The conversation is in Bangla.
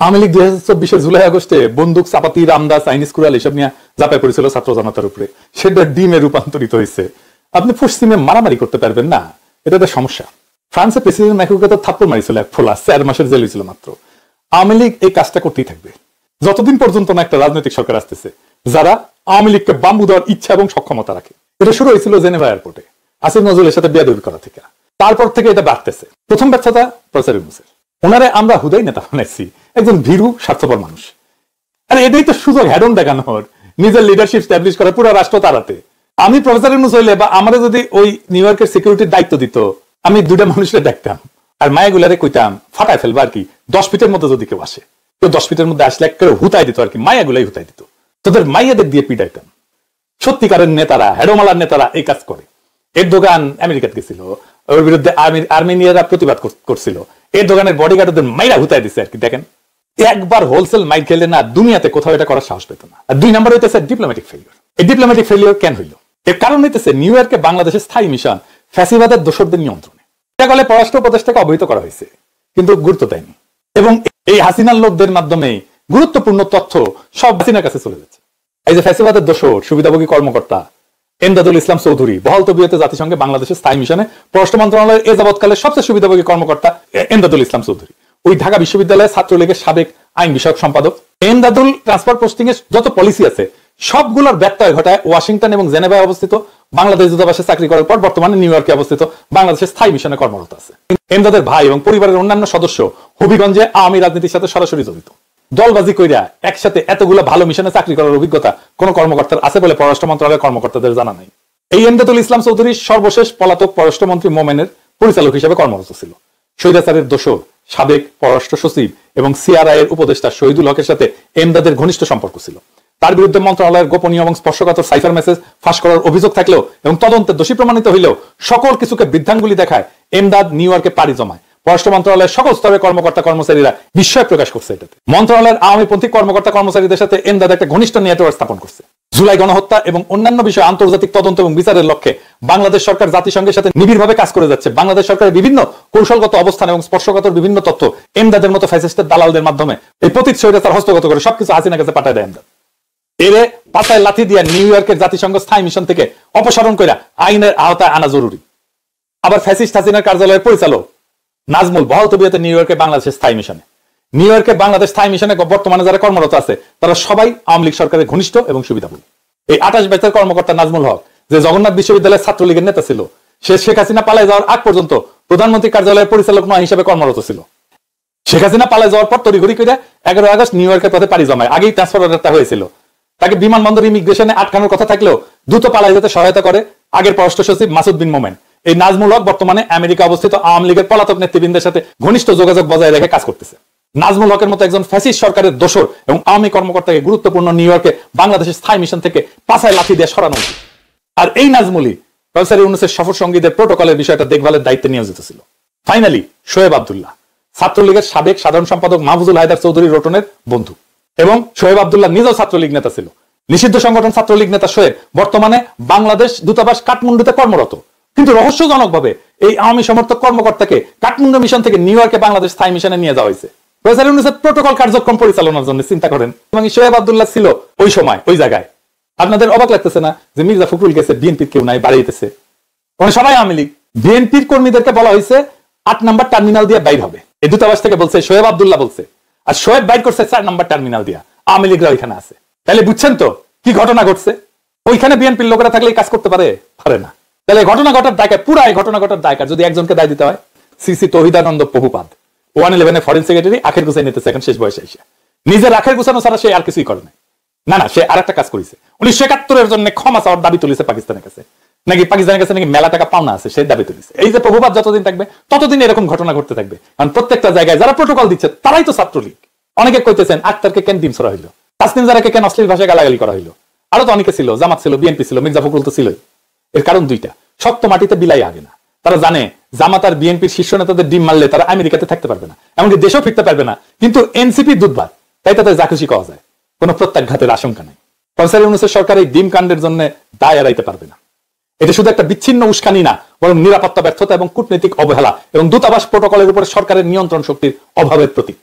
আওয়ামী লীগ 2024 জুলাই আগস্টে বন্দুক, চাপাতি, রামদা, চাইনিজ কুড়াল এসব নিয়ে ঝাঁপায় পড়েছিল ছাত্র জনতার উপরে, সেটা ডিমে রূপান্তরিত হয়েছে। আপনি পশ্চিমে মারামারি করতে পারবেন না, এটা একটা সমস্যা। ফ্রান্সের প্রেসিডেন্ট ম্যাক্রোকে তো থাপ্পড় মারিছিল এক ফোলা, 4 মাসের জেল হয়েছিল মাত্র। আওয়ামী লীগ এই কাজটা করতেই থাকবে যতদিন পর্যন্ত না একটা রাজনৈতিক সরকার আসতেছে যারা আওয়ামী লীগকে বাম্বু দেওয়ার ইচ্ছা এবং সক্ষমতা রাখে। এটা শুরু হয়েছিল জেনেভা এয়ারপোর্টে আসিফ নজরুলের সাথে বেয়াদবি করা থেকে, তারপর থেকে এটা বাড়তেছে। প্রথম ব্যর্থতা প্রফেসর ইউনূসের, ওনারে আমরা হুদাই নেতা বানাইছি, একজন ভীরু স্বার্থপর মানুষ। আরে এটাই তো সুযোগ হেডন দেখানোর, নিজের লিডারশিপ স্ট্যাবলিশ করা, পুরো রাষ্ট্র তাড়াতে। আমি প্রফেসর ইউনূস হইলে বা আমরা যদি ওই নিউ ইয়র্কের সিকিউরিটির দায়িত্ব দিত, আমি 2টা মানুষকে দেখতাম আর মায়াগুলারে কইতাম ফাটায় ফেলবা আর কি, 10 ফিটের মধ্যে যদি কেউ আসে, কেউ 10 ফিটের মধ্যে আসলে কেউ হুতাই দিত আর কি, মায়াগুলাই হুতাই দিত, তোদের মাইয়াদের দিয়ে পিটাইতাম। সত্যিকারের নেতারা, হেডোমালার নেতারা এই কাজ করে। এরদোগান আমেরিকাতে গেছিল, ওর বিরুদ্ধে আর্মেনিয়ারা প্রতিবাদ করছিল, এরদোগানের বডিগার্ড ওদের মাইরা হুতাই দিচ্ছে আর কি। দেখেন, একবার হোলসেল মাইর খেলে না দুনিয়াতে কোথাও এটা করার সাহস পেত না। আর 2 নম্বর হইতেছে ডিপ্লোম্যাটিক ফেলিওর। এই ডিপ্লোম্যাটিক ফেলিওর কেন হইল? এর কারণ হইতেছে নিউ ইয়র্কে বাংলাদেশের স্থায়ী মিশন ফ্যাসিবাদের দোসরদের নিয়ন্ত্রণে। এটা বলে পররাষ্ট্র উপদেষ্টাকে অবহিত করা হয়েছে, কিন্তু গুরুত্ব দেয়নি। এবং এই হাসিনার লোকদের মাধ্যমে গুরুত্বপূর্ণ তথ্য সব হাসিনার কাছে চলে যাচ্ছে। এই যে ফ্যাসিবাদের দোসর সুবিধাভোগী কর্মকর্তা এমদাদুল ইসলাম চৌধুরী, বহাল তবিয়তে জাতিসংঘে বাংলাদেশের স্থায়ী মিশনে পররাষ্ট্র মন্ত্রণালয়ের এ যাবৎকালের সবচেয়ে সুবিধাভোগী কর্মকর্তা এমদাদুল ইসলাম চৌধুরী, ওই ঢাকা বিশ্ববিদ্যালয়ের ছাত্রলীগের সাবেক আইন বিষয়ক সম্পাদক। এমদাদুল ট্রান্সফার পোস্টিং এর যত পলিসি আছে সবগুলোর ব্যত্যয় ঘটায় ওয়াশিংটন এবং জেনেভায় অবস্থিত বাংলাদেশ দূতাবাসে চাকরি করার পর বর্তমানে নিউ ইয়র্কে অবস্থিত বাংলাদেশের স্থায়ী মিশনে কর্মরত আছে। এমদাদের ভাই এবং পরিবারের অন্যান্য সদস্য হবিগঞ্জে আওয়ামী রাজনীতির সাথে সরাসরি জড়িত। দলবাজি কইরা একসাথে এতগুলো ভালো মিশনে চাকরি করার অভিজ্ঞতা কোন কর্মকর্তার আছে বলে পররাষ্ট্র মন্ত্রণালয়ের কর্মকর্তাদের জানা নাই। এই এমদাদুল ইসলাম চৌধুরী সর্বশেষ পলাতক পররাষ্ট্রমন্ত্রী মোমেনের পরিচালক হিসেবে কর্মরত ছিল। স্বৈরাচারের দোসর সাবেক পররাষ্ট্র সচিব এবং সিআরআই এর উপদেষ্টা শহীদুল হকের সাথে এমদাদের ঘনিষ্ঠ সম্পর্ক ছিল। তার বিরুদ্ধে মন্ত্রণালয়ের গোপনীয় এবং স্পর্শকাতর সাইফার মেসেজ ফাঁস করার অভিযোগ থাকলেও এবং তদন্তে দোষী প্রমাণিত হইলেও সকল কিছুকে বৃদ্ধাঙ্গুলি দেখায় এমদাদ নিউ ইয়র্কে পাড়ি জমায়। পররাষ্ট্র মন্ত্রণালয়ের সকল স্তরের কর্মকর্তা কর্মচারীরা বিস্ময় প্রকাশ করছে এটাতে। মন্ত্রণালয়ের আওয়ামীপন্থী কর্মকর্তা কর্মচারীদের সাথে এমদাদ একটা ঘনিষ্ঠ নেটওয়ার্ক স্থাপন করছে। জুলাই গণহত্যা এবং অন্যান্য বিষয়ে আন্তর্জাতিক তদন্ত এবং বিচারের লক্ষ্যে বাংলাদেশ সরকার জাতিসংঘের সাথে নিবিড়ভাবে কাজ করে যাচ্ছে। বাংলাদেশ সরকারের বিভিন্ন কৌশলগত অবস্থান এবং স্পর্শকাতর বিভিন্ন তথ্য এমদাদের মতো ফ্যাসিস্টের দালালদের মাধ্যমে এই পতিত স্বৈরাচার হস্তগত করে সবকিছু হাসিনার কাছে পাঠায় দেয় এমদাদ। এরে পাতায় লাথি দিয়ে নিউ ইয়র্কের জাতিসংঘ স্থায়ী মিশন থেকে অপসারণ করে আইনের আওতায় আনা জরুরি। আবার ফ্যাসিস্ট হাসিনার কার্যালয়ের পরিচালক নাজমুল বহাল তবিয়তে নিউ ইয়র্কে বাংলাদেশের স্থায়ী মিশনে। নিউ ইয়র্কে বাংলাদেশ স্থায়ী মিশনে বর্তমানে যারা কর্মরত আছে তারা সবাই আওয়ামী লীগ সরকারের ঘনিষ্ঠ এবং সুবিধাভোগী। এই 28 ব্যাচের কর্মকর্তা নাজমুল হক, যে জগন্নাথ বিশ্ববিদ্যালয়ের ছাত্রলীগের নেতা ছিল, সে শেখ হাসিনা পালায় যাওয়ার আগ পর্যন্ত প্রধানমন্ত্রী কার্যালয়ের পরিচালক নয় হিসেবে কর্মরত ছিল। শেখ হাসিনা পালায় যাওয়ার পর তড়িঘড়ি করে 11 আগস্ট নিউ ইয়র্কের পথে পাড়ি জমায়। আগেই ট্রান্সফার অর্ডারটা হয়েছিল। তাকে বিমানবন্দর ইমিগ্রেশনে আটকানোর কথা থাকলেও দ্রুত পালায় যেতে সহায়তা করে আগের পররাষ্ট্র সচিব মাসুদ বিন মোমেন। এই নাজমুল হক বর্তমানে আমেরিকা অবস্থিত আওয়ামী লীগের পলাতক নেতৃবৃন্দের সাথে ঘনিষ্ঠ যোগাযোগ বজায় রেখে কাজ করতেছে। নাজমুল হকের মতো একজন ফ্যাসিস্ট সরকারের দোসর এবং আওয়ামী কর্মকর্তাকে গুরুত্বপূর্ণ নিউ ইয়র্কে বাংলাদেশের স্থায়ী মিশন থেকে পাছায় লাথি দিয়ে সরানো উচিত। আর এই নাজমুলই প্রফেসর ইউনূসের সফর সঙ্গীদের প্রোটোকলের বিষয়টা দেখভালের দায়িত্বে নিয়োজিত ছিল। ফাইনালি শোয়েব আব্দুল্লাহ, ছাত্রলীগের সাবেক সাধারণ সম্পাদক মাহফুজুল হায়দার চৌধুরী রোটনের বন্ধু, এবং শোয়েব আব্দুল্লাহ নিজেও ছাত্রলীগ নেতা ছিল। নিষিদ্ধ সংগঠন ছাত্রলীগ নেতা শোয়েব বর্তমানে বাংলাদেশ দূতাবাস কাঠমান্ডুতে কর্মরত। কিন্তু রহস্যজনকভাবে এই আওয়ামী সমর্থক কর্মকর্তাকে কাঠমান্ডু মিশন থেকে নিউ ইয়র্কে বাংলাদেশ স্থায়ী মিশনে নিয়ে যাওয়া হয়েছে প্রফেসর ইউনূসের প্রোটোকল কার্যক্রম পরিচালনার জন্য। চিন্তা করেন, এবং শোয়েব আব্দুল্লাহ ছিল ওই সময় ওই জায়গায়। আপনাদের অবাক লাগতেছে না যে মির্জা ফখরুল গেছে, বিএনপির কেউ নাই, বাড়িতেছে, মানে সবাই আওয়ামী লীগ। বিএনপির কর্মীদেরকে বলা হয়েছে 8 নম্বর টার্মিনাল দিয়ে বাইর হবে, এই দূতাবাস থেকে বলছে, শোয়েব আব্দুল্লাহ বলছে। আর শোয়েব বাইর করছে 4 নম্বর টার্মিনাল দিয়া, আওয়ামী লীগরা ওইখানে আছে। তাহলে বুঝছেন তো কি ঘটনা ঘটছে? ওইখানে বিএনপির লোকেরা থাকলে কাজ করতে পারে না। তাহলে ঘটনা ঘটার দায়কার, পুরো এই ঘটনা ঘটার দায়কার যদি একজনকে দায় দিতে হয়, CC Tauhidananda Prabhupada, 111 foreign secretary, আখের গুছাই নিতেছে এখন শেষ বয়সে এসে। নিজের আখের গুছানো ছাড়া সে আর কিছুই করে নাই। না, সে আর একটা কাজ করেছে। 1971-এর জন্য ক্ষমা চাওয়ার দাবি তুলেছে পাকিস্তানের কাছে, নাকি পাকিস্তানের কাছে নাকি মেলা টাকা পাওনা আছে, সেই দাবি তুলেছে। এই যে প্রভুপাদ যতদিন থাকবে ততদিন এরকম ঘটনা ঘটতে থাকবে, কারণ প্রত্যেকটা জায়গায় যারা প্রোটোকল দিচ্ছে তারাই তো ছাত্রলীগ। অনেকে কইতেছেন আক্তারকে কেন ডিম ছড়া হইলো, তাসনিম জারাকে কেন অশ্লীল ভাষায় গালাগালি করা হইলো। আরো তো অনেকে ছিল, জামাত ছিল, বিএনপি ছিল, মির্জা ফখরুল তো ছিলই। এর কারণ দুইটা, শক্ত মাটিতে বিলাই আগে না। তারা জানে জামাত আর বিএনপির শীর্ষ নেতাদের ডিম মারলে তারা আমেরিকাতে থাকতে পারবে না, এমনকি দেশেও ফিরতে পারবে না। কিন্তু এনসিপি দুধভাত, তাই তাদের যা খুশি কওয়া যায়, কোনো প্রত্যাঘাতের আশঙ্কা নাই। প্রফেসর ইউনূসের সরকার এই ডিম কাণ্ডের জন্য দায় এড়াইতে পারবে না। এটা শুধু একটা বিচ্ছিন্ন উস্কানি না, বরং নিরাপত্তা ব্যর্থতা এবং কূটনৈতিক অবহেলা এবং দূতাবাস প্রোটোকলের উপর সরকারের নিয়ন্ত্রণ শক্তির অভাবের প্রতীক।